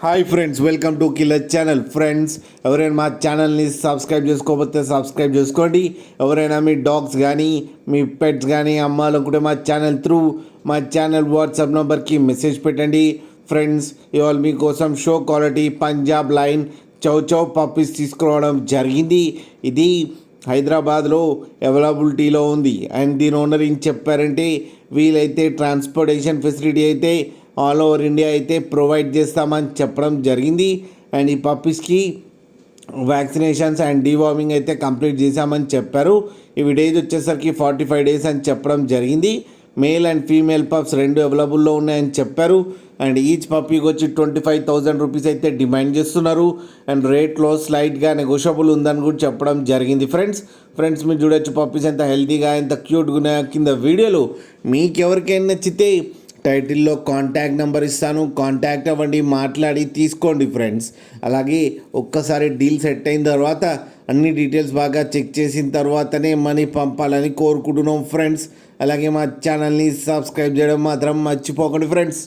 Hi friends, welcome to killer channel. Friends, ఎవరైనా మా ఛానల్ని సబ్స్క్రైబ్ చేసుకోకపోతే సబ్స్క్రైబ్ చేసుకోండి. ఎవరైనా మీ డాగ్స్ కానీ మీ పెట్స్ కానీ అమ్మాలనుకుంటే మా ఛానల్ వాట్సాప్ నెంబర్కి మెసేజ్ పెట్టండి. ఫ్రెండ్స్, ఇవాళ మీకోసం షో క్వాలిటీ పంజాబ్ లైన్ చౌ చౌ పప్పీస్ తీసుకురావడం జరిగింది. ఇది హైదరాబాద్లో అవైలబిలిటీలో ఉంది. అండ్ దీని ఓనర్ ఏం చెప్పారంటే, వీలైతే ట్రాన్స్పోర్టేషన్ ఫెసిలిటీ అయితే ఆల్ ఓవర్ ఇండియా అయితే ప్రొవైడ్ చేస్తామని చెప్పడం జరిగింది. అండ్ ఈ పప్పీస్కి వ్యాక్సినేషన్స్ అండ్ డీవార్మింగ్ అయితే కంప్లీట్ చేశామని చెప్పారు. ఇవి డేస్ వచ్చేసరికి 45 డేస్ అని చెప్పడం జరిగింది. మేల్ అండ్ ఫీమేల్ పప్స్ రెండు అవైలబుల్లో ఉన్నాయని చెప్పారు. అండ్ ఈచ్ పప్పీకి వచ్చి 25,000 రూపీస్ అయితే డిమాండ్ చేస్తున్నారు. అండ్ రేట్లో స్లైట్గా నెగోషియబుల్ ఉందని కూడా చెప్పడం జరిగింది. ఫ్రెండ్స్ మీరు చూడొచ్చు పప్పీస్ ఎంత హెల్తీగా ఎంత క్యూట్గా ఉన్నాయో. కింద వీడియోలో మీకు ఎవరికైనా నచ్చితే టైటిల్లో కాంటాక్ట్ నెంబర్ ఇస్తాను, కాంటాక్ట్ అవ్వండి, మాట్లాడి తీసుకోండి ఫ్రెండ్స్. అలాగే ఒక్కసారి డీల్ సెట్ అయిన తర్వాత అన్ని డీటెయిల్స్ బాగా చెక్ చేసిన తర్వాతనే మనీ పంపాలని కోరుకుంటున్నాం ఫ్రెండ్స్. అలాగే మా ఛానల్ని సబ్స్క్రైబ్ చేయడం మాత్రం మర్చిపోకండి ఫ్రెండ్స్.